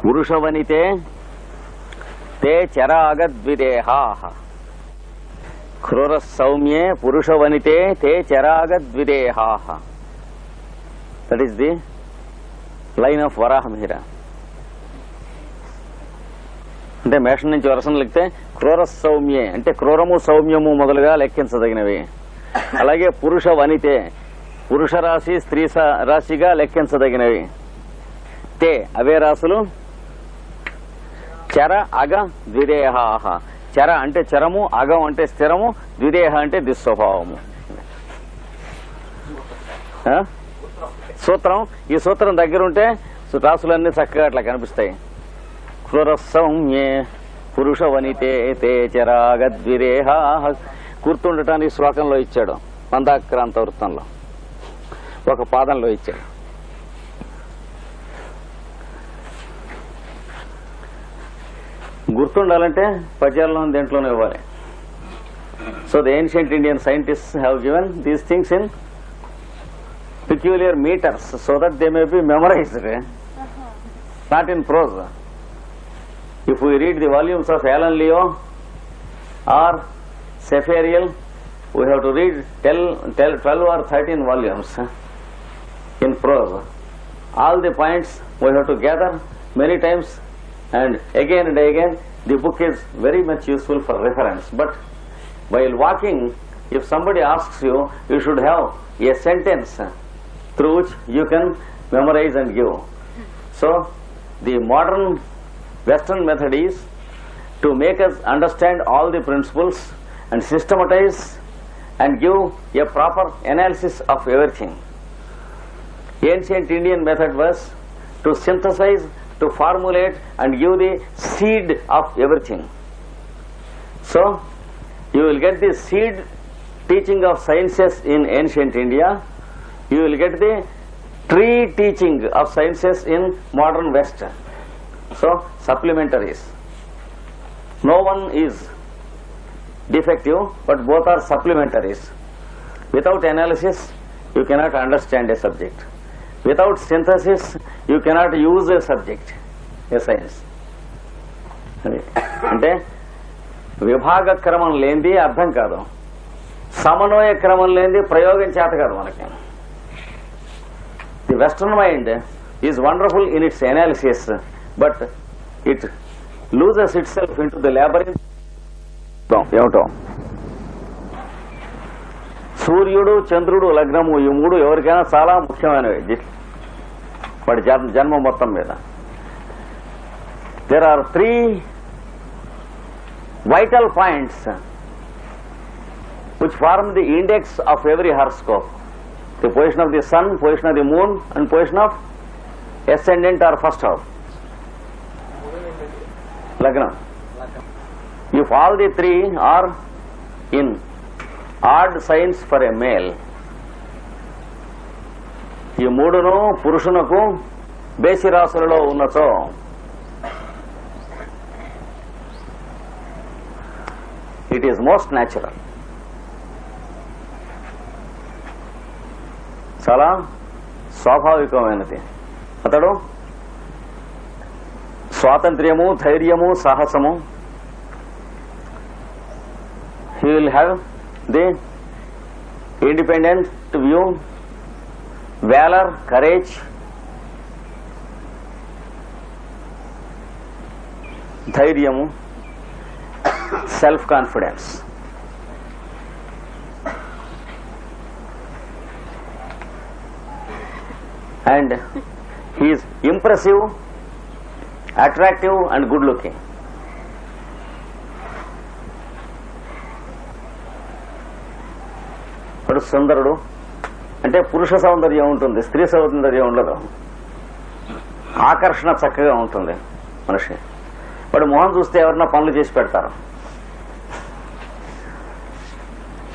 పురుషవనితే తే చరాగద్విదేహాః. క్రూర సౌమ్యే పురుషవనితే తే చరాగద్విదేహాః. That is the line of Varahamihira. అంటే మేషం నుంచి వరసను లెక్కితే క్రూర సౌమ్యే అంటే క్రూరము సౌమ్యము మొదలుగా లెక్కించదగినవి. అలాగే పురుష వనితే పురుష రాశి స్త్రీ రాశిగా లెక్కించదగినవి. తే అవే రాశులు చర అగ ద్విదేహాః. చర అంటే చరము, అగం అంటే స్థిరము, ద్విదేహ అంటే దుస్వభావము. సూత్రం, ఈ సూత్రం దగ్గరుంటే రాసులన్నీ చక్కగా అట్లా కనిపిస్తాయి. క్రూర సౌమ్యే పురుష వనితే తే చరాగద్విదేహాః. గుర్తుండటానికి శ్లోకంలో ఇచ్చాడు, మందాక్రాంత వృత్తంలో ఒక పాదంలో ఇచ్చాడు. గుర్తుండాలంటే పద్యాల్లో దేంట్లోనే ఇవ్వాలి. So the ancient Indian scientists have given these things in peculiar meters so that they may be memorized, not in prose. If we read the volumes of Alan Leo or Sephariel, we have to read 12 or 13 volumes in prose. All the points we have to gather many times, and again, the book is very much useful for reference. But while walking, if somebody asks you, you should have a sentence through which you can memorize and give. So the modern Western method is to make us understand all the principles and systematize and give a proper analysis of everything. Ancient Indian method was to synthesize, to formulate and give the seed of everything. So you will get the seed teaching of sciences in ancient India. You will get the tree teaching of sciences in modern West. So supplementaries. No one is defective, but both are supplementaries. Without analysis, you cannot understand a subject. Without synthesis, you cannot use a subject, a science. అంటే విభాగ క్రమం లేనిది అర్థం కాదు, సమన్వయ క్రమం లేనిది ప్రయోగం చేత కాదు మనకి. The Western mind is wonderful in its analysis, but it loses itself into the labyrinth. ఏమిటో సూర్యుడు, చంద్రుడు, లగ్నము, ఈ మూడు ఎవరికైనా చాలా ముఖ్యమైనవి వాడి జన్మ మొత్తం మీద. There are 3 vital points which form the index of every horoscope. The position of the sun, position of the moon, and position of ascendant or first house. Lagna. If all the 3 are in odd signs for a male, ఈ మూడును పురుషునకు బేసి రాశులలో ఉన్నచో it is most natural. చాలా స్వాభావికమైనది. అతడు స్వాతంత్ర్యము, ధైర్యము, సాహసము, he will have the independent view, valor, courage, ధైర్యము, self confidence. And he is impressive, attractive and good looking. ఇప్పుడు సుందరుడు అంటే పురుష సౌందర్యం ఉంటుంది, స్త్రీ సౌందర్యం ఉండదు. ఆకర్షణ చక్కగా ఉంటుంది మనిషి. వాడు మొహం చూస్తే ఎవరన్నా పనులు చేసి పెడతారు.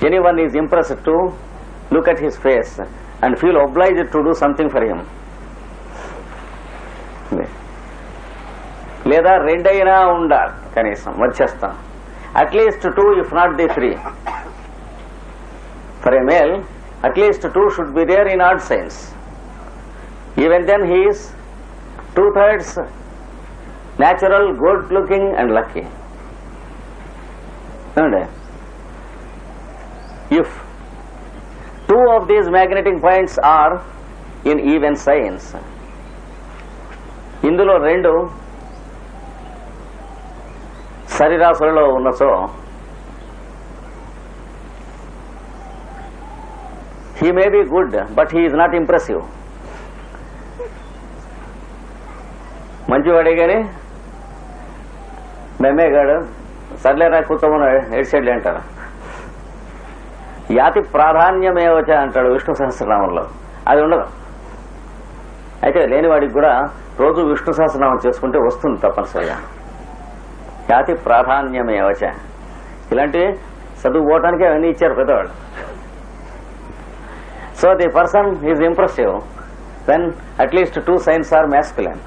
Anyone is impressed to look at his face and feel obliged to do something for him. లేదా రెండైనా ఉండాలి కనీసం మధ్యస్థం, at least 2 if not the 3. For a male, at least 2 should be there in odd signs. Even then he is 2/3 natural, good looking and lucky. If two of these magnetic points are in even signs, ఇందులో రెండు సరిరాశులలో ఉన్నచో he may be good but he is not impressive. మంచివాడే కానీ మెమ్మేగాడు సర్లేరా కూర్చోమని ఏడ్చేడ్లే అంటారు. యాతి ప్రాధాన్యమేవచ అంటాడు విష్ణు సహస్రనామంలో, అది ఉండదు. అయితే లేనివాడికి కూడా రోజు విష్ణు సహస్రనామం చేసుకుంటే వస్తుంది తప్పనిసరిగా. యాతి ప్రాధాన్యమేవచ ఇలాంటివి చదువుకోవటానికి అవన్నీ ఇచ్చారు పెద్దవాళ్ళు. So the person is impressive when at least 2 signs are masculine.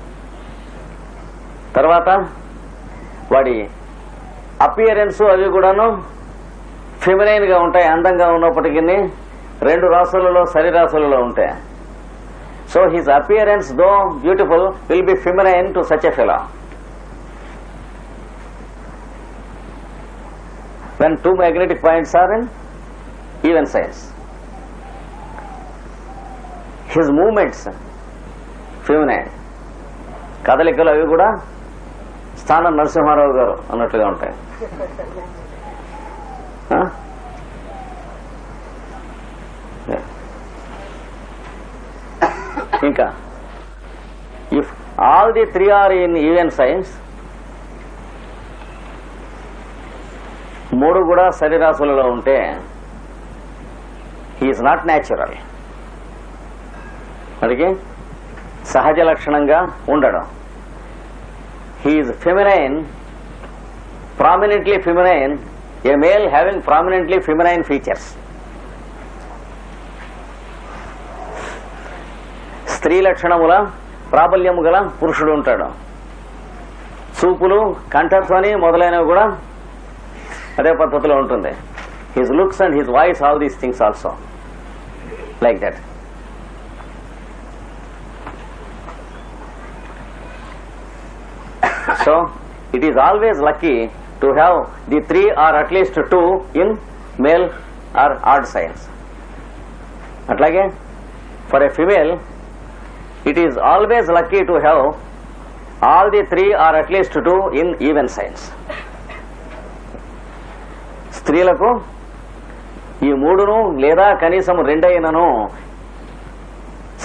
తర్వాత వాడి అపియరెన్స్ అవి కూడాను ఫెమినైన్ గా ఉంటాయి, అందంగా ఉన్నప్పటికీ 2 రాశులలో సరిరాశులలో ఉంటాయి. So his appearance though beautiful will be feminine to such a fellow. when 2 magnetic points are in even signs, his movements feminine, కదలికలు అవి కూడా స్థానం నరసింహారావు గారు అన్నట్లుగా ఉంటాయి. ఇంకా if all the 3 are in even signs, 3 కూడా శరీరాశులలో ఉంటే హీఈస్ నాట్ న్యాచురల్. అందుకే సహజ లక్షణంగా ఉండడం. He is feminine, prominently feminine, a male having prominently feminine features. స్త్రీ లక్షణముల ప్రాబల్యము గల పురుషుడు ఉంటాడు. చూపులు, కంఠధ్వని మొదలైనవి కూడా అదే పద్ధతిలో ఉంటుంది. His looks and his voice, all these things also like that. So it is always lucky to have the 3 or at least 2 in male or odd signs. అట్లాగే for a female it is always lucky to have all the 3 or at least 2 in even signs. స్త్రీలకు ఈ 3ను లేదా కనీసం 2 అయినను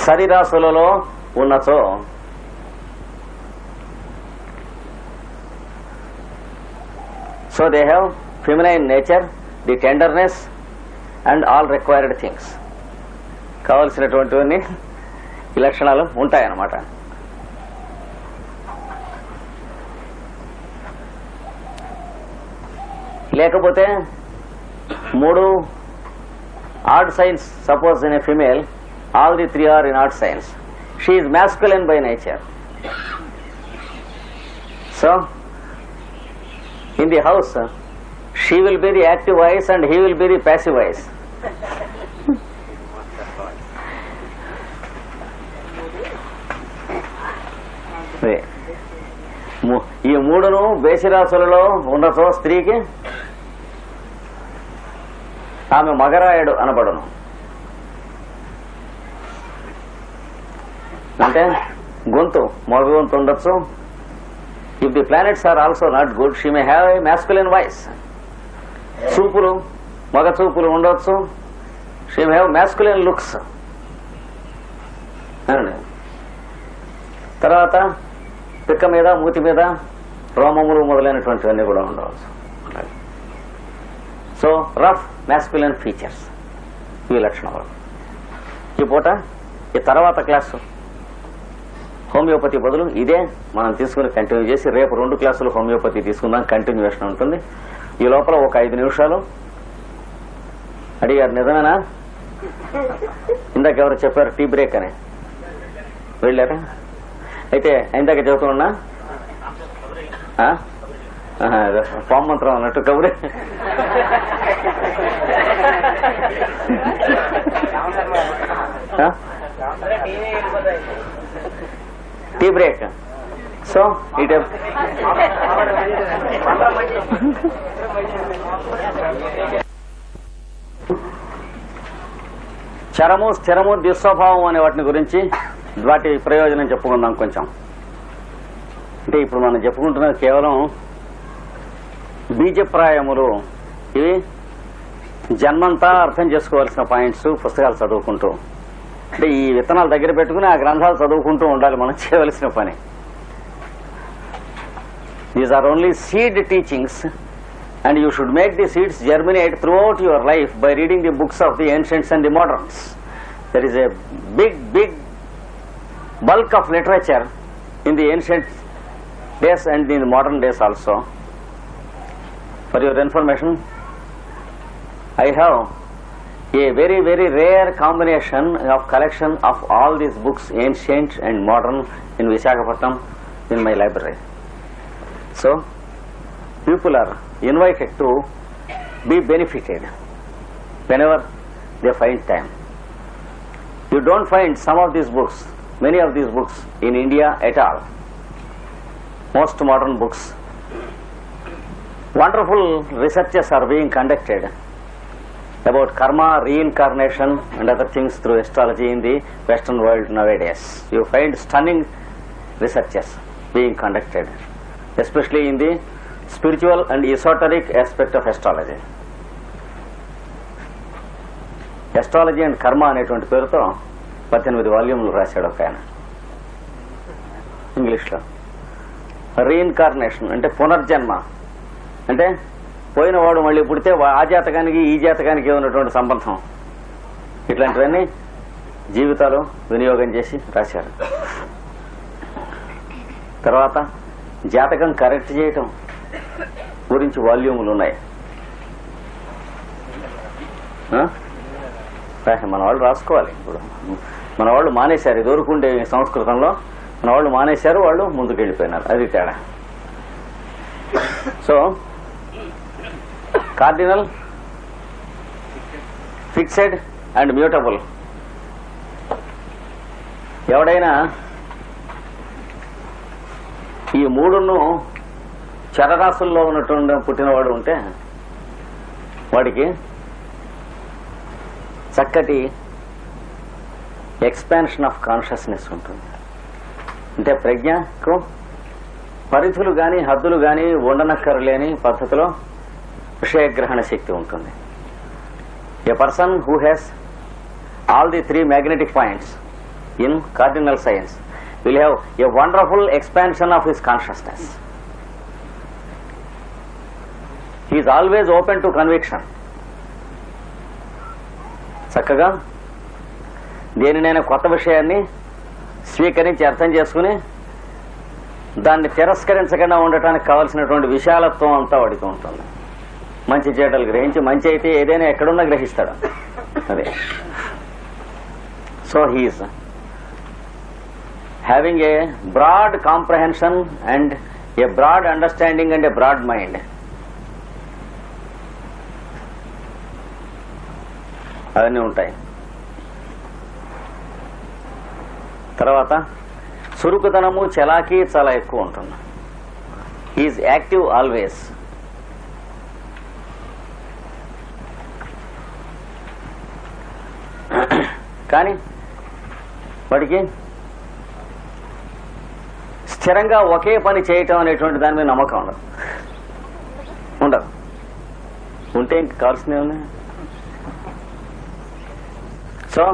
శరీరాశులలో ఉన్నచో so they have feminine nature, the tenderness and all required things. కావలసినటువంటివన్నీ ఈ లక్షణాలు ఉంటాయన్నమాట. లేకపోతే 3 odd signs, suppose in a female all the 3 are in odd signs, she is masculine by nature. So in the house she will be the active voice and he will be the passive voice. ఈ 3ను బేసిరాశులలో ఉండటో స్త్రీకి ఆమె మగరాయుడు అనబడును. అంటే గొంతు, మగ గొంతు ఉండొచ్చు. If the planets are also not good, she may have a masculine voice. చూపులు, మగ చూపులు ఉండొచ్చు. She may have masculine looks. తర్వాత పిక్క మీద, మూతి మీద రోమములు మొదలైనటువంటివన్నీ కూడా ఉండవచ్చు. సో రఫ్ మ్యాస్కులిన్ ఫీచర్స్, ఈ లక్షణాలు. ఈ పూట ఈ తర్వాత క్లాసు హోమియోపతి బదులు ఇదే మనం తీసుకుని కంటిన్యూ చేసి రేపు 2 క్లాసులు హోమియోపతి తీసుకుందాం. కంటిన్యూషన్ ఉంటుంది. ఈ లోపల ఒక 5 నిమిషాలు అడిగారు, నిజమేనా? ఇందాక ఎవరు చెప్పారు టీ బ్రేక్ అని, వెళ్ళారా? అయితే ఇందాక చెబుతున్నా పాము మంత్రం అన్నట్టు కబురే. Tea break So it has చరము స్థిరము దుస్వభావం అనే వాటిని గురించి వాటి ప్రయోజనం చెప్పుకుందాం కొంచెం. అంటే ఇప్పుడు మనం చెప్పుకుంటున్నది కేవలం బీజప్రాయములు. ఇవి జన్మంతా అర్థం చేసుకోవాల్సిన పాయింట్స్ పుస్తకాలు చదువుకుంటూ, అంటే ఈ విత్తనాలు దగ్గర పెట్టుకుని ఆ గ్రంథాలు చదువుకుంటూ ఉండాలి మనం చేయవలసిన పని. These are only seed teachings and you should make the seeds germinate throughout your life by reading the books of the ancients and the moderns. There is a big bulk of literature in the ancient days and in the modern days also. For your information, I have a very rare combination of collection of all these books, ancient and modern, in Visakhapatnam in my library. So people are invited to be benefited whenever they find time. You don't find some of these books, many of these books in India at all. Most modern books. Wonderful researches are being conducted about karma, reincarnation and other things through astrology in the Western world nowadays. You find stunning researches being conducted, especially in the spiritual and esoteric aspect of astrology. Astrology and karma అనేటువంటి పేరుతో 18 వాల్యూమ్లు రాశాడు ఒక ఆయన ఇంగ్లీష్లో. Reincarnation అంటే పునర్జన్మ, అంటే పోయినవాడు మళ్ళీ పుడితే ఆ జాతకానికి ఈ జాతకానికి ఉన్నటువంటి సంబంధం, ఇట్లాంటివన్నీ జీవితాలు వినియోగం చేసి రాశారు. తర్వాత జాతకం కరెక్ట్ చేయటం గురించి వాల్యూములు ఉన్నాయి. మన వాళ్ళు రాసుకోవాలి. ఇప్పుడు మన వాళ్ళు మానేశారు, ఇదివరకుండే సంస్కృతంలో మన వాళ్ళు మానేశారు, వాళ్ళు ముందుకు వెళ్ళిపోయినారు, అది తేడా. So cardinal, fixed and mutable. ఎవడైనా ఈ మూడును చరరాశుల్లో ఉన్నటువంటి పుట్టినవాడు ఉంటే వాడికి చక్కటి ఎక్స్పాన్షన్ ఆఫ్ కాన్షియస్నెస్ ఉంటుంది. అంటే ప్రజ్ఞకు పరిధులు గాని హద్దులు గాని ఉండనక్కర్లేని పద్ధతిలో విషయగ్రహణ శక్తి ఉంటుంది. A person who has all the 3 magnetic points in cardinal science will have a wonderful expansion of his consciousness. He is always open to conviction. చక్కగా దేనినైనా కొత్త విషయాన్ని స్వీకరించి అర్థం చేసుకుని దాన్ని తిరస్కరించకుండా ఉండటానికి కావలసినటువంటి విశాలత్వం అంతా వాడికి ఉంటుంది. మంచి చెడ్డలు గ్రహించి, మంచి అయితే ఏదైనా ఎక్కడున్నా గ్రహిస్తాడు. అదే. So he's having a broad comprehension and a broad understanding and a broad mind. అవన్నీ ఉంటాయి. తర్వాత చురుకుతనము, చలాకీ చాలా ఎక్కువ ఉంటుంది. Is active always. కానీ వాడికి స్థిరంగా ఒకే పని చేయటం అనేటువంటి దాని మీద నమ్మకం ఉండదు. ఉంటే ఇంక కావాల్సినవి ఉన్నాయి. So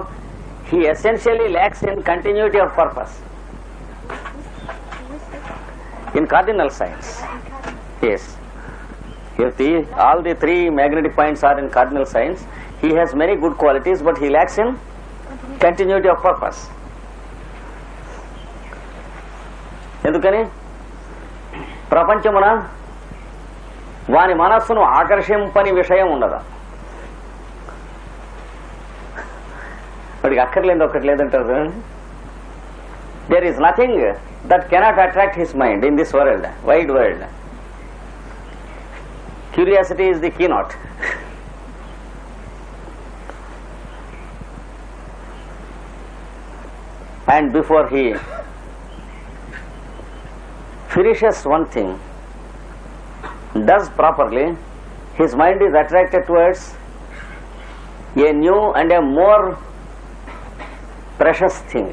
he essentially lacks in continuity of purpose in cardinal science. Yes, if all the 3 magnetic points are in cardinal science, he has many good qualities, but he lacks in continuity of purpose. ఎందుకని? ప్రపంచమున వాని మనస్సును ఆకర్షింపని విషయం ఉండదు. వాడికి అక్కర్లేదు ఒకటి లేదంటారు. There is nothing that cannot attract his mind in this world, wide world. Curiosity is the keynote. And before he finishes one thing, does properly, his mind is attracted towards a new and a more precious thing.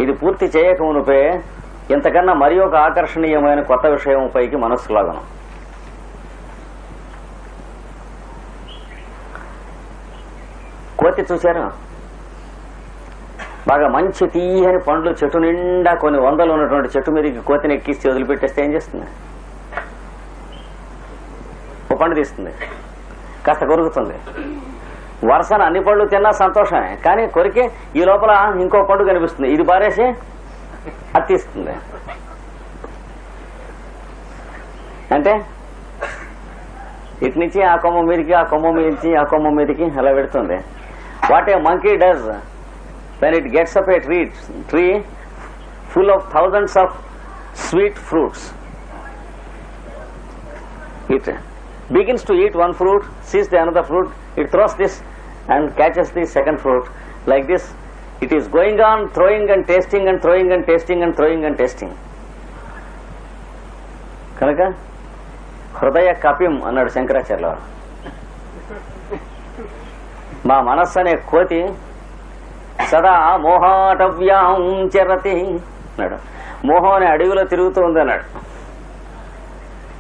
ఇది పూర్తి చేయక మునుపే ఇంతకన్నా మరి ఒక ఆకర్షణీయమైన కొత్త విషయం పైకి మనస్సు లాగను. కోతి చూశారు, బాగా మంచి తీయని పండ్లు చెట్టు నిండా కొన్ని వందలు ఉన్నటువంటి చెట్టు మీదకి కోతిని ఎక్కిస్తే వదిలిపెట్టేస్తే ఏం చేస్తుంది? ఓ పండు తీస్తుంది, కాస్త కొరుకుతుంది. వరుసన అన్ని పళ్ళు తిన్నా సంతోషమే, కానీ కొరికే ఈ లోపల ఇంకో పండు కనిపిస్తుంది, ఇది బారేసి అది తీస్తుంది. అంటే ఇటు నుంచి ఆ కొమ్మ మీదకి, ఆ కొమ్మ నుంచి ఆ కొమ్మ మీదకి అలా పెడుతుంది. What a monkey does when it gets up a tree full of thousands of sweet fruits, it begins to eat one fruit, sees the another fruit, it throws this and catches the second fruit. Like this it is going on throwing and tasting and throwing and tasting and throwing and tasting. కనుక హృదయ కపిం అన్నాడు శంకరాచార్యులు. మా మనస్సు అనే కోతి సదా మోహాటవ్యాం చరతి అన్నాడు. మోహం అనే అడవిలో తిరుగుతూ ఉంది అన్నాడు,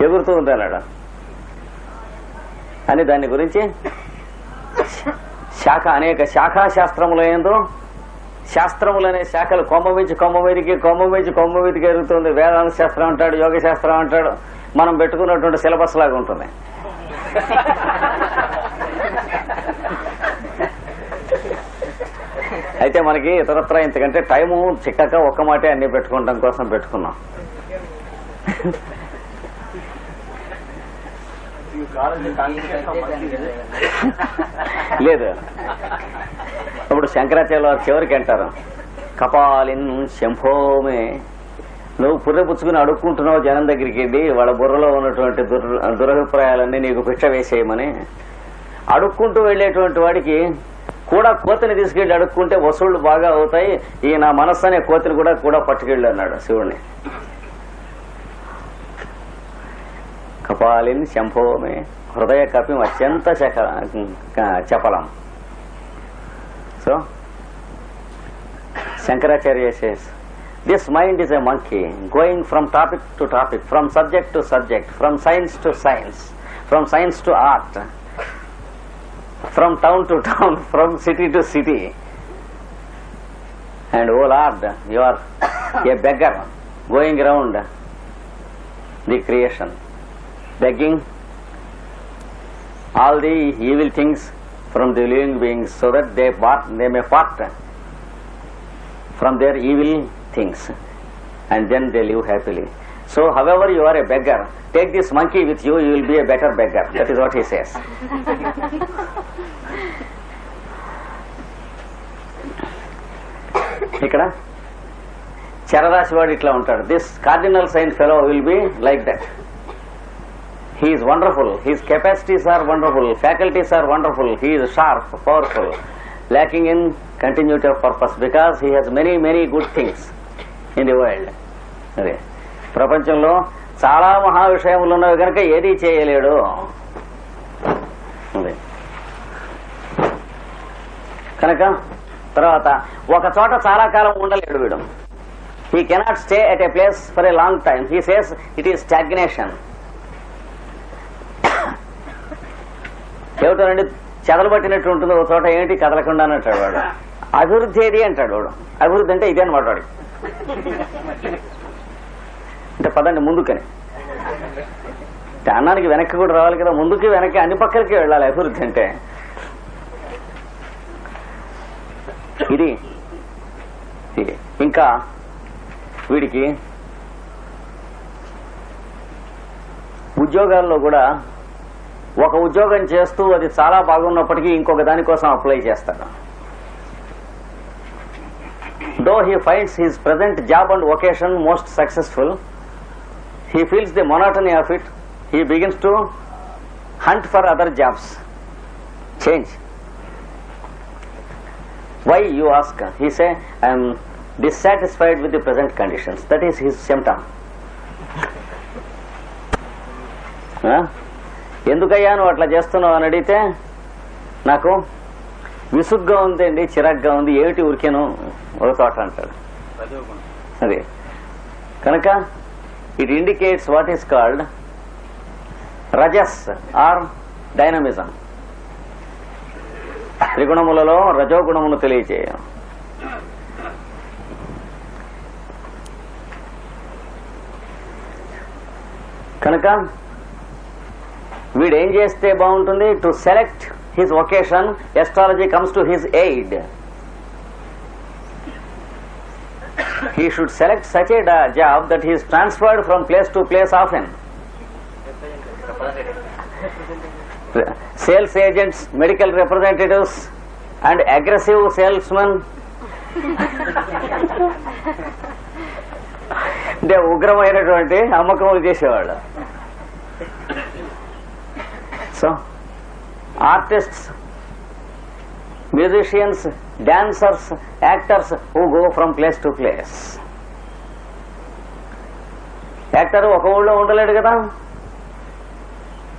ఎగురుతూ ఉంది అన్నాడు. అని దాని గురించి అనేక శాఖా శాస్త్రములందు శాస్త్రములనే శాఖలు కొమ్మ నుంచి కొమ్మ మీదకి, కొమ్మ నుంచి కొమ్మ మీదకి ఎరుగుతుంది. వేదాంత శాస్త్రం అంటాడు, యోగ శాస్త్రం అంటాడు. మనం పెట్టుకున్నటువంటి సిలబస్ లాగా ఉంటుంది. అయితే మనకి ఇతరత్ర ఇంతకంటే టైము చిక్కక ఒక్క మాటే అన్ని పెట్టుకోవడం కోసం పెట్టుకున్నాం. లేదు, ఇప్పుడు శంకరాచార్య చివరికి అంటారు, కపాలిన్ శంభోమే. నువ్వు పుర్రె పుచ్చుకుని అడుక్కుంటున్నావు జనం దగ్గరికి వెళ్ళి, వాళ్ళ బుర్రలో ఉన్నటువంటి దురభిప్రాయాలన్నీ నీకు భిక్ష వేసేయమని. అడుక్కుంటూ వెళ్లేటువంటి వాడికి కూడా కోతిని తీసుకెళ్లి అడుక్కుంటే వసూళ్లు బాగా అవుతాయి. ఈ నా మనస్సు అనే కోతిని కూడా పట్టుకెళ్ళి అన్నాడు శివుణ్ణి. కపాలిన్ శంభోమే హృదయ కపిం అత్యంత చపలం. So Shankaracharya says, this mind is a monkey going from topic to topic, from subject to subject, from science to science, from science to art, from town to town, from city to city. And oh Lord, you are a beggar going around the creation, begging all the evil things from the living beings so that they may part from their evil things and then they live happily. So however you are a beggar, take this monkey with you, you will be a better beggar. That is what he says. ఇక్కడ చరరాశి వాడు ఇట్లా ఉంటాడు. This cardinal sign fellow will be like that. He is wonderful, his capacities are wonderful, faculties are wonderful, he is sharp, powerful, lacking in continuity of purpose because he has many good things in the world. అదే ప్రపంచంలో చాలా మహా విషయములు ఉన్నవి కనుక ఏదీ చేయలేడు. కనుక తర్వాత ఒక చోట చాలా కాలం ఉండలేడు వీడు. He cannot stay at a place for a long time. He says it is stagnation. ఏమిటోనండి చెదలు పట్టినట్టు ఉంటుంది ఒక చోట, ఏంటి కదలకుండా అంటాడు వాడు. అభివృద్ధి ఏది అంటాడు వాడు. అభివృద్ధి అంటే ఇదే అనమాట వాడికి. అంటే పదండి ముందుకని, అన్నానికి వెనక్కి కూడా రావాలి కదా, ముందుకి వెనక్కి అన్ని పక్కలకి వెళ్ళాలి అభివృద్ధి అంటే. ఇది ఇంకా వీడికి ఉద్యోగాల్లో కూడా ఒక ఉద్యోగం చేస్తూ అది చాలా బాగున్నప్పటికీ ఇంకొక దానికోసం అప్లై చేస్తాడు. Though he finds his present job and vocation most successful, he feels the monotony of it. He begins to hunt for other jobs. Change. Why, you ask? He say, I am dissatisfied with the present conditions. That is his symptom. ఎందుకయ్యా నువ్వు అట్లా చేస్తున్నావు అని అడిగితే నాకు విసుగ్గా ఉందండి, చిరాగ్గా ఉంది, ఏమిటి ఉరికెను ఒక తోట అంటాడు. అదే కనుక it indicates what is called rajas or dynamism. త్రిగుణములలో రజోగుణమును తెలియచేయ. కనుక వీడు ఏం చేస్తే బాగుంటుంది? To select his vocation, astrology comes to his aid. He should select such a job that he is transferred from place to place often. Sales agents, medical representatives and aggressive salesmen, అంటే ఉగ్రమైనటువంటి అమ్మకములు చేసేవాళ్ళు. So artists, musicians, dancers, actors who go from place to place. Actor ఒక ఊళ్ళో ఉండలేడు కదా,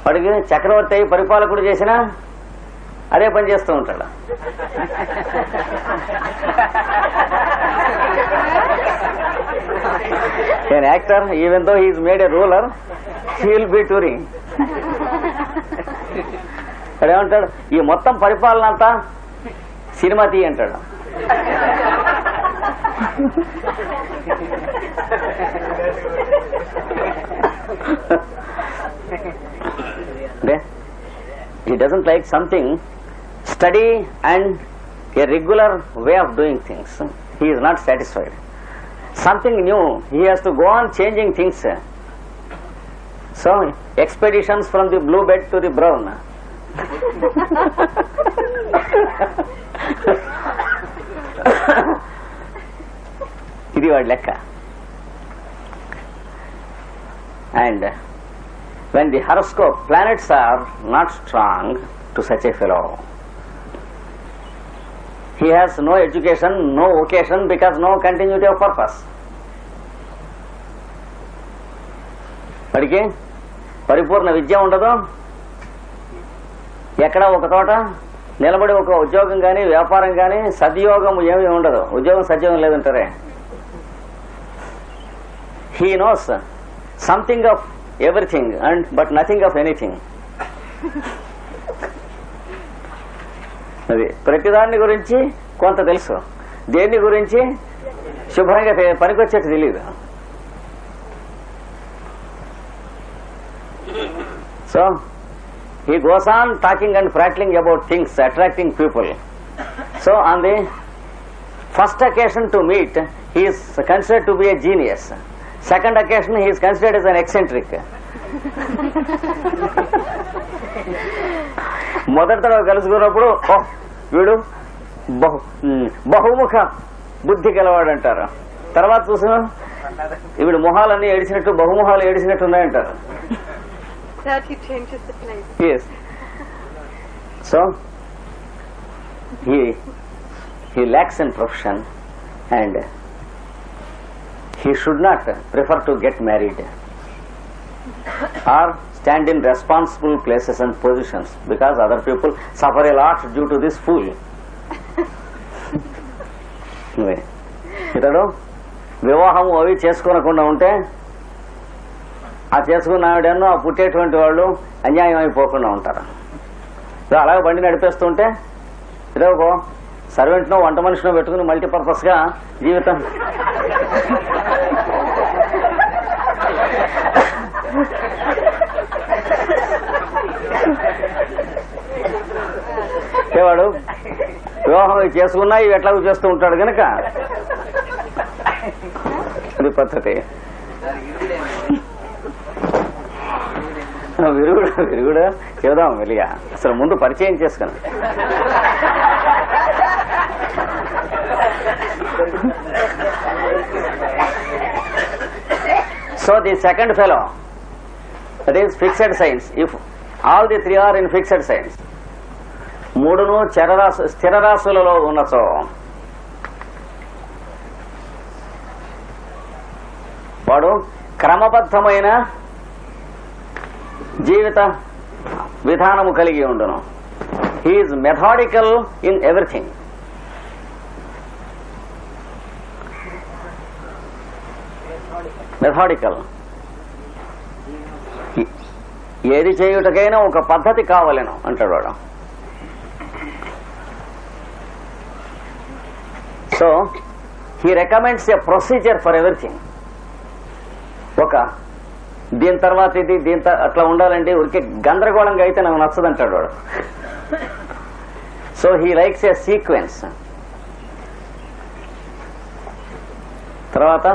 వాడికి చక్రవర్తి అయి పరిపాలకుడు చేసినా అదే పని చేస్తూ ఉంటాడు. an actor, even though he is made a ruler, he will be touring. అదేమంటాడు, ఈ మొత్తం పరిపాలన అంతా సినిమా తీ అంటాడు. He doesn't like something steady and a regular way of doing things. He is not satisfied. Something new, he has to go on changing things. So expeditions from the blue bed to the brown. ఇది వాడి లెక్క. And when the horoscope planets are not strong to such a fellow, he has no education, no vocation, because no continuity of purpose. వాడికి పరిపూర్ణ విద్య ఉండదు, ఎక్కడ ఒక తోట నిలబడి ఒక ఉద్యోగం కానీ వ్యాపారం కానీ సద్యోగం ఏమీ ఉండదు. ఉద్యోగం సద్యోగం లేదంటారే. He knows something of everything and but nothing of anything. అది ప్రతిదాన్ని గురించి కొంత తెలుసు, దేన్ని గురించి శుభ్రంగా పనికొచ్చేట్టు తెలియదు. So he goes on talking and prattling about things, attracting people. So on the first occasion to meet, he is considered to be a genius. Second occasion, he is considered as an eccentric. మొదటి తడవ కలుసుకున్నప్పుడు వీడు బహుముఖ బుద్ధి గలవాడు అంటారు. తర్వాత చూసిన వీడు మొహాలన్నీ ఏడిచినట్టు బహుముఖాలు ఏడిచినట్టు ఉన్నాయంటారు. That he changes the place. Yes. So he lacks in profession and he should not prefer to get married or stand in responsible places and positions, because other people suffer a lot due to this fool. ఇతడు వివాహం అవి చేసుకోనకుండా ఉంటే ఆ చేసుకున్న ఆవిడను ఆ పుట్టేటువంటి వాళ్ళు అన్యాయం అయిపోకుండా ఉంటారు. అలాగే బండి నడిపేస్తుంటే ఇదే ఒక సర్వెంట్నో వంట మనిషినో పెట్టుకుని మల్టీపర్పస్ గా జీవితం వాడు వివాహం చేసుకున్నా ఇవి ఎట్లాగో చేస్తూ ఉంటాడు కనుక అది పద్ధతి. విరుగుడు చెబుదాం వెలిగా, అసలు ముందు పరిచయం చేసుకుని. So the second fellow, that is fixed signs. If all the three are in fixed signs, మూడును స్థిర రాశులలో ఉన్నచో వాడు క్రమబద్ధమైన జీవిత విధానము కలిగి ఉండును. He is methodical in everything. Methodical, ఏది చేయుటకైనా ఒక పద్ధతి కావాలను అంటాడు వాడు. So he recommends a procedure for everything. ఒక దీని తర్వాత ఇది దీని అట్లా ఉండాలంటే ఊరికే గందరగోళంగా అయితే నాకు నచ్చదంటాడు వాడు. So he likes a sequence. తర్వాత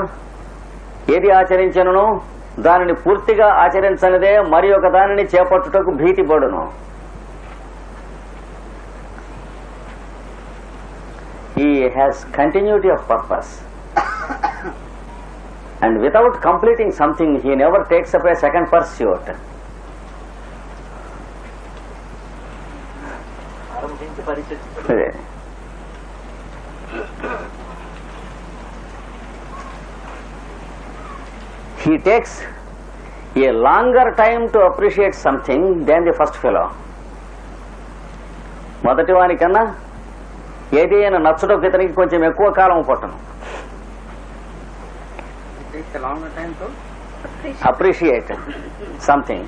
ఏది ఆచరించను దానిని పూర్తిగా ఆచరించనిదే మరి ఒక దానిని చేపట్టుటకు భీతి పడును. He has continuity of purpose, and without completing something he never takes up a second pursuit. He takes a longer time to appreciate something than the first fellow. మొదటి వాని కన్నా ఏదైనా నచ్చడానికి ఇతనికి కొంచెం ఎక్కువ కాలం పట్టును. Appreciate something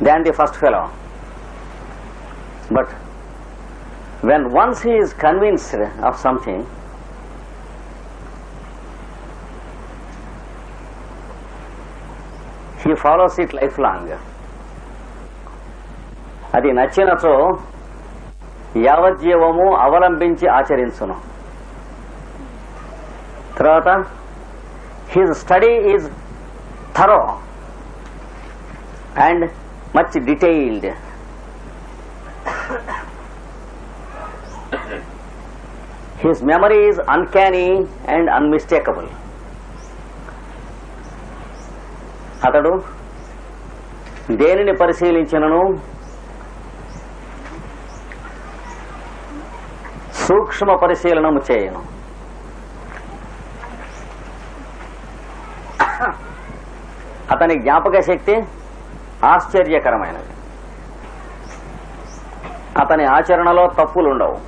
than the first fellow. But when once he is convinced of something, he follows it lifelong. అది నచ్చినచో యావజ్జీవము అవలంబించి ఆచరించును. తర్వాత his study is thorough and much detailed. His memory is uncanny and unmistakable. అతడు దేనిని పరిశీలించినను సూక్ష్మ పరిశీలనము చేయను. అతని జ్ఞాపక శక్తి ఆశ్చర్యకరమైనది. అతని ఆచరణలో తప్పులుండవు.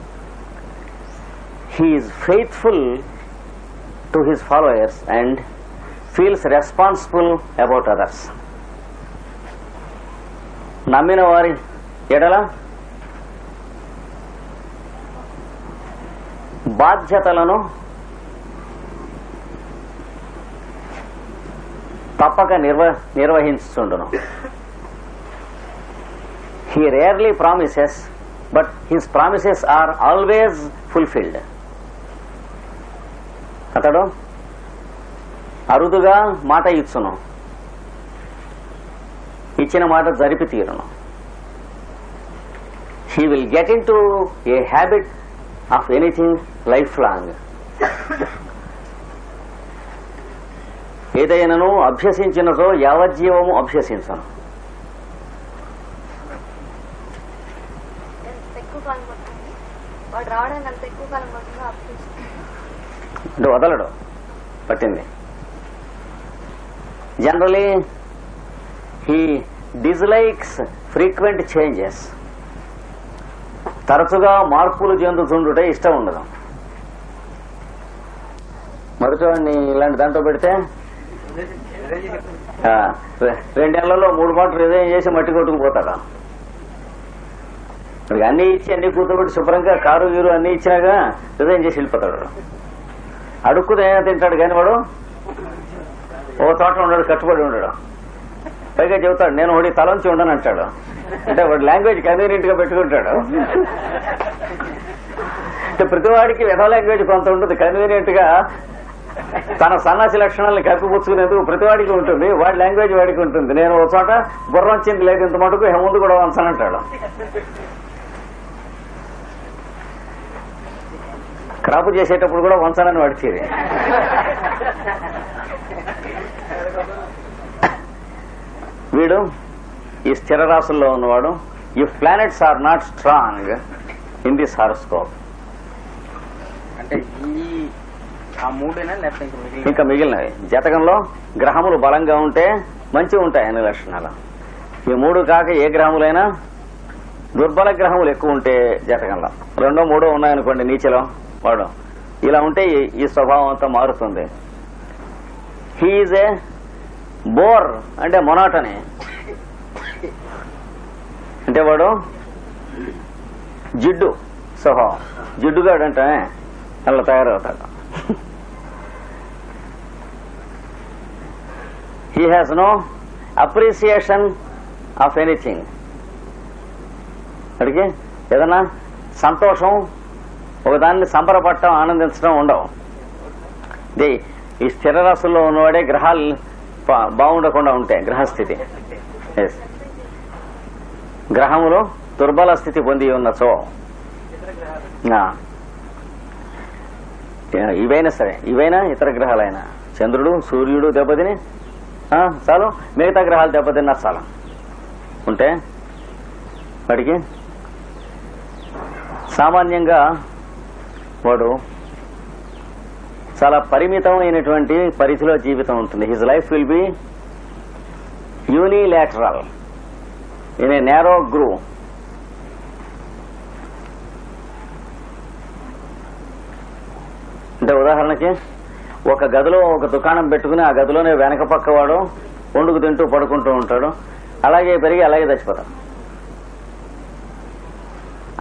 He is faithful to his followers and feels responsible about others. నమ్మిన వారి ఎడల బాధ్యతలను తప్పక నిర్వహించుచుండును. He rarely promises, but his promises are always fulfilled. అతడు అరుదుగా మాట ఇచ్చును, ఇచ్చిన మాట జరిపి తీరును. He will get into a habit of anything lifelong. ఏదైనాను అభ్యసించినతో యావజ్జీవము అభ్యసించను. వదలడు, పట్టింది. Generally, he dislikes frequent changes. తరచుగా మార్పులు చెందుతుండుట ఇష్టం ఉండదు. మరుచోడిని ఇలాంటి దాంట్లో పెడితే 2 నెలల్లో 3 మాటలు రిజైన్ చేసి మట్టి కొట్టుకుపోతాడు. అన్ని ఇచ్చి అన్ని కూర్చోబెట్టి శుభ్రంగా కారు గీరు అన్ని ఇచ్చినాగా రిజైన్ చేసి వెళ్ళిపోతాడు. అడుక్కుని ఏమైనా తింటాడు కానీ వాడు ఓ చోట ఉండడు, కట్టుబడి ఉండడు. పైగా చెబుతాడు నేను వాడి తలంచి ఉండను అంటాడు. అంటే వాడు లాంగ్వేజ్ కన్వీనియంట్ గా పెట్టుకుంటాడు. అంటే ప్రతివాడికి వెధ లాంగ్వేజ్ కొంత ఉంటుంది. కన్వీనియంట్ గా తన సన్నాసి లక్షణాలను కప్పిపుచ్చుకునేందుకు ప్రతివాడికి ఉంటుంది. వాడి లాంగ్వేజ్ వాడికి ఉంటుంది. నేను ఒక చోట బుర్ర వచ్చింది లేదు ఇంత మటుకు ముందు కూడా వంచనంటాడు. క్రాపు చేసేటప్పుడు కూడా వంచనని వాడిచేది. వీడు ఈ స్థిర రాశుల్లో ఉన్నవాడు. If planets are not strong in this horoscope, అంటే ఈ ఇంకా మిగిలినవి. జతకంలో గ్రహములు బలంగా ఉంటే మంచిగా ఉంటాయి అన్ని లక్షణాలు. ఈ 3 కాక ఏ గ్రహములైనా దుర్బల గ్రహములు ఎక్కువ ఉంటే జతకంలో 2, 3 ఉన్నాయనుకోండి నీచలో వాడు ఇలా ఉంటే ఈ స్వభావం అంతా మారుతుంది. హీఈజ్ ఏ బోర్ అంటే మొనాటని అంటే వాడు జిడ్డు స్వభావం, జిడ్డుగాడు అంటే అలా తయారవుతాడు. He has no appreciation of anything. అడిగి ఏదన్నా సంతోషం ఒకదాన్ని సంబరపడటం ఆనందించడం ఉండవు. ఈ స్థిర రాశుల్లో ఉన్నవాడే గ్రహాలు బాగుండకుండా ఉంటాయి. గ్రహస్థితి గ్రహములు దుర్బల స్థితి పొంది ఉన్నచో ఇవైనా సరే, ఇవైనా ఇతర గ్రహాలైనా చంద్రుడు సూర్యుడు దెబ్బతిని చాలు, మిగతా గ్రహాలు దెబ్బతిన్నా చాలు ఉంటే వాడికి సామాన్యంగా వాడు చాలా పరిమితమైనటువంటి పరిధిలో జీవితం ఉంటుంది. His life will be unilateral in a narrow groove. అంటే ఉదాహరణకి ఒక గదిలో ఒక దుకాణం పెట్టుకుని ఆ గదిలోనే వెనక పక్క వాడు వండుకు తింటూ పడుకుంటూ ఉంటాడు. అలాగే పెరిగి అలాగే చచ్చిపోతాడు.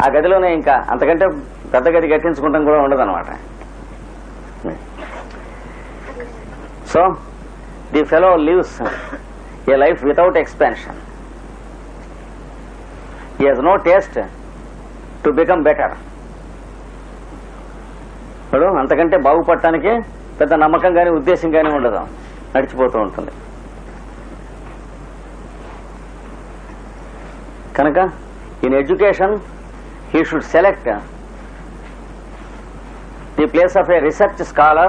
ఆ గదిలోనే ఇంకా అంతకంటే పెద్ద గది కట్టించుకుంటాం కూడా ఉండదు అనమాట. So the fellow lives a life without expansion. He has no taste to become better. ఇప్పుడు అంతకంటే బాగుపడటానికి పెద్ద నమ్మకం కానీ ఉద్దేశం కానీ ఉండదు, నడిచిపోతూ ఉంటుంది. కనుక in education he should select the place of a research scholar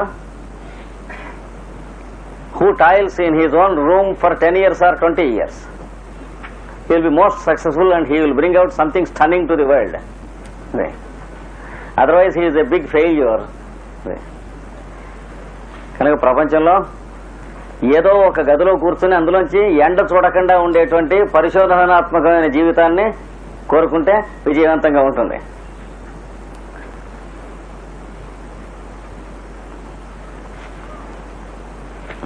who toils in his own room for 10 years or 20 years. He will be most successful and he will bring out something stunning to the world. Right. Otherwise he is a big failure. Right. కనుక ప్రపంచంలో ఏదో ఒక గదిలో కూర్చుని అందులోంచి ఎండ చూడకుండా ఉండేటువంటి పరిశోధనాత్మకమైన జీవితాన్ని కోరుకుంటే విజయవంతంగా ఉంటుంది.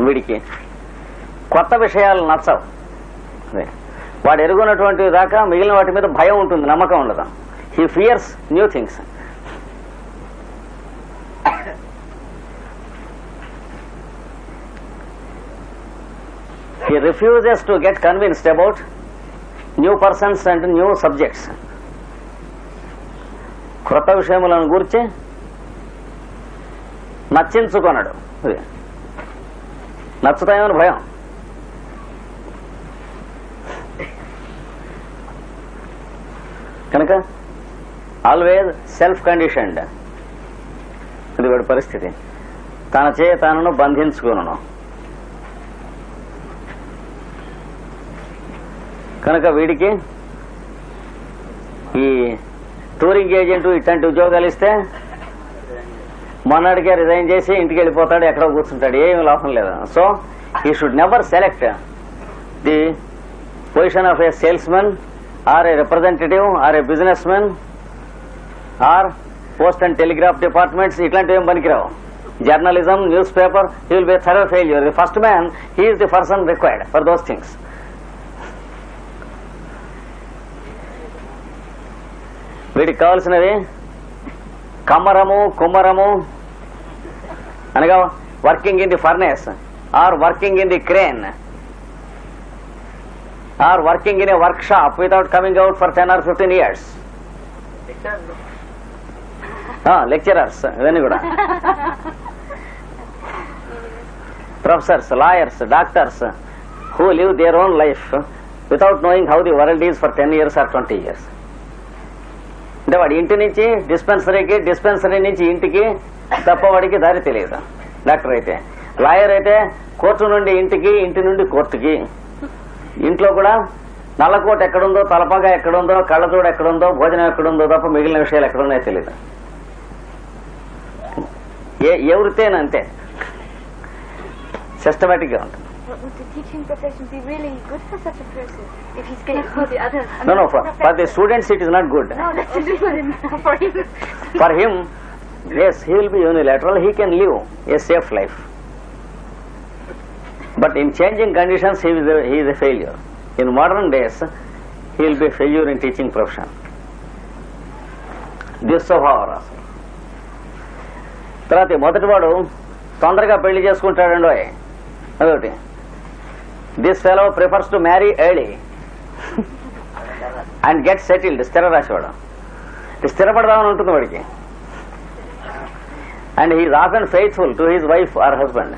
వీడికి కొత్త విషయాలు నచ్చవు. వాడు ఎరుగున్నటువంటి దాకా మిగిలిన వాటి మీద భయం ఉంటుంది, నమ్మకం ఉండదు. He fears new things. He refuses to get convinced about new persons and new subjects. క్రొత్త విషయములను గురించి నచ్చించుకొనడు. నచ్చుతాయని భయం. కనుక ఆల్వేజ్ సెల్ఫ్ కండిషన్డ్. ఇది వాడి పరిస్థితి. తన తనను బంధించుకును. కనుక వీడికి ఈ టూరింగ్ ఏజెంట్ ఇట్లాంటి ఉద్యోగాలు ఇస్తే మొన్నటికే రిజైన్ చేసి ఇంటికి వెళ్ళిపోతాడు, ఎక్కడో కూర్చుంటాడు, ఏమి లాభం లేదు. So he should never select the position of a salesmen or a representative or a business men or post and telegraph departments. ఇట్లాంటివి ఏం పనికిరావు. Journalism, newspaper, he will be a thorough failure. The first man, he is the person required for those things. వీడికి కావాల్సినవి కమ్మరము, కుమ్మరము అనగా working in the furnace or working in the crane or working in a workshop without coming out for 10 or 15 years. Lecturers ఇవన్నీ కూడా, professors, lawyers, doctors who live their own life without knowing how the world is for 10 years or 20 years. అంటే వాడి ఇంటి నుంచి డిస్పెన్సరీకి, dispensary నుంచి ఇంటికి తప్ప వాడికి దారి తెలియదు. డాక్టర్ అయితే, లాయర్ అయితే కోర్టు నుండి ఇంటికి, ఇంటి నుండి కోర్టుకి. ఇంట్లో కూడా నల్లకోట ఎక్కడుందో, తలపాగా ఎక్కడుందో, కళ్ళజోడు ఎక్కడుందో, భోజనం ఎక్కడుందో తప్ప మిగిలిన విషయాలు ఎక్కడున్నాయో తెలియదు. ఏ వృత్తైనా అంతే, సిస్టమేటిక్ గా ఉంటుంది. Would the teaching profession be really good for such a person if he's getting for the other? No, for the students it is not good. No, that's different for him. For him, yes, he will be unilateral. He can live a safe life. But in changing conditions, he is a failure. In modern days, he will be a failure in teaching profession. దుస్వభావరా. తర్వాత మొదటి వాడు తొందరగా పెళ్లి చేసుకుంటాడండో అదొకటి. This fellow prefers to marry early and get settled. స్థిర రాసేవాడు, స్థిరపడదామని ఉంటుంది వాడికి. And he's often faithful to his wife or husband.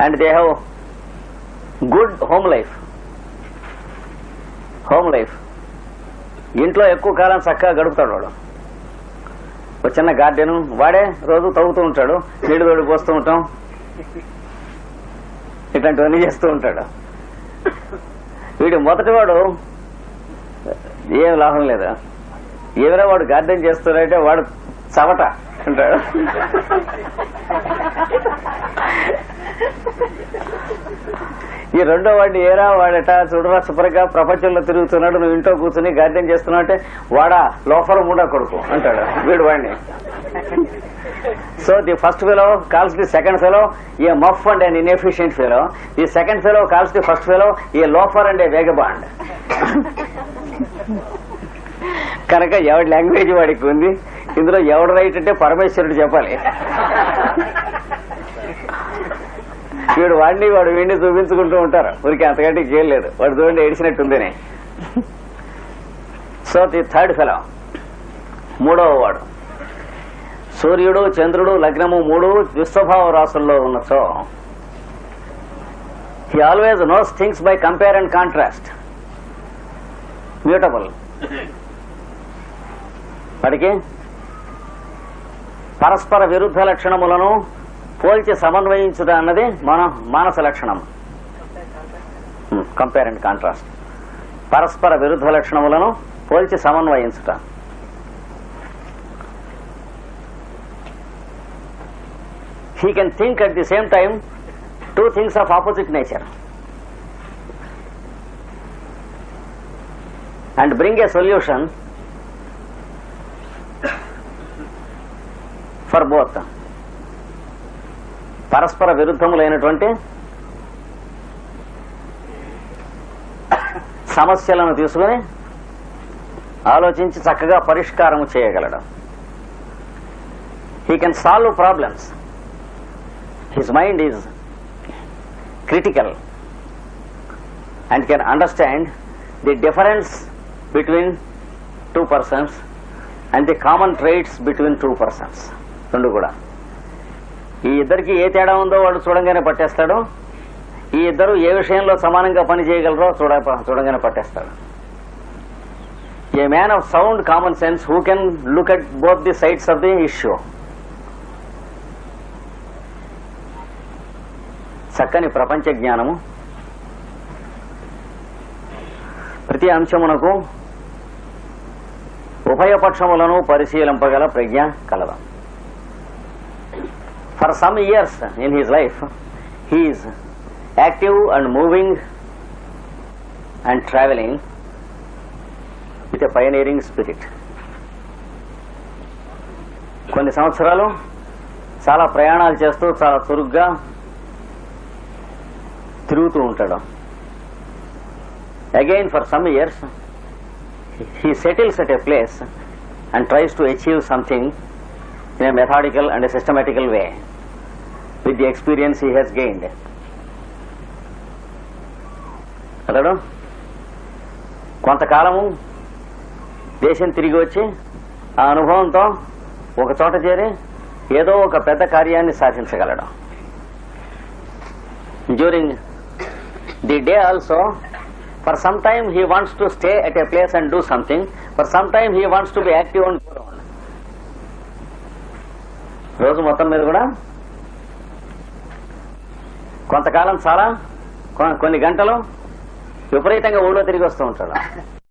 And they have good home life. ఇంట్లో ఎక్కువ కాలం చక్కగా గడుపుతాడు వాడు. ఒక చిన్న గార్డెన్ వాడే రోజు తవ్వుతూ ఉంటాడు, నీళ్లు తోడి పోస్తూ ఉంటాం, ఇట్లాంటివన్నీ చేస్తూ ఉంటాడు. వీడు మొదటివాడు ఏం లాభం లేదా, ఏమైనా వాడు గార్డెన్ చేస్తున్నాడంటే వాడు చవట అంటాడు. ఈ రెండో వాడిని ఏరా వాడట చూడరా శుభ్రంగా ప్రపంచంలో తిరుగుతున్నాడు, నువ్వు ఇంట్లో కూర్చుని గార్డెన్ చేస్తున్నావు అంటే వాడా లోఫర్ మూడా కొడుకు అంటాడు వీడు వాడిని. So the first fellow calls the second fellow a muff and an inefficient fellow. The second fellow calls the first fellow a loafer and a vagabond. కనుక ఎవడి లాంగ్వేజ్ వాడికి ఉంది. ఇందులో ఎవడు రైట్ అంటే పరమేశ్వరుడు చెప్పాలి. వీడు వాడిని వాడు వీడిని చూపించుకుంటూ ఉంటారు, ఊరికి అంతకంటే చేయలేదు. వాడు చూడండి ఏడిచినట్టుందని. సో ది థర్డ్ ఫెలో, మూడవ వాడు. సూర్యుడు చంద్రుడు లగ్నము 3 విశ్వభావ రాసుల్లో ఉన్నచో he always knows things by compare and contrast. Mutable. వాడికి పరస్పర విరుద్ధ లక్షణములను పోల్చి సమన్వయించుట అన్నది మన మానస లక్షణం. కంపేర్ అండ్ కాంట్రాస్ట్, పరస్పర విరుద్ధ లక్షణములను పోల్చి సమన్వయించుట. He can think at the same time 2 things of opposite nature and bring a solution for both. పరస్పర విరుద్ధములైనటువంటి సమస్యలను తీసుకుని ఆలోచించి చక్కగా పరిష్కారము చేయగలడు. He can solve problems. His mind is critical and can understand the difference between 2 persons and the common traits between 2 persons. రెండు కూడా ఈ ఇద్దరికి ఏ తేడా ఉందో వాడు చూడంగానే పట్టేస్తాడు. ఈ ఇద్దరు ఏ విషయంలో సమానంగా పని చేయగలరో చూడంగానే పట్టేస్తాడు. A man of sound common sense who can look at both the sides of the issue. చక్కని ప్రపంచ జ్ఞానము, ప్రతి అంశమునకు ఉభయపక్షములను పరిశీలింపగల ప్రజ్ఞ కలదు. For some years in his life, he is active and moving and traveling with a pioneering spirit. కొన్ని సంవత్సరాలు చాలా ప్రయాణాలు చేస్తూ చాలా చురుగ్గా తిరుగుతూ ఉంటాడు. Again for some years he settles at a place and tries to achieve something in a methodical and a systematical way with the experience he has gained. అతడు కొంతకాలము దేశం తిరిగి వచ్చి ఆ అనుభవంతో ఒక చోట చేరి ఏదో ఒక పెద్ద కార్యాన్ని సాధించగలడు. During the day also, for some time he wants to stay at a place and do something. For some time he wants to be active and go around. రోజు మొత్తం మీద కూడా కొంతకాలం చాలా కొన్ని గంటలు విపరీతంగా ఊళ్ళో తిరిగి వస్తూ ఉంటాడు.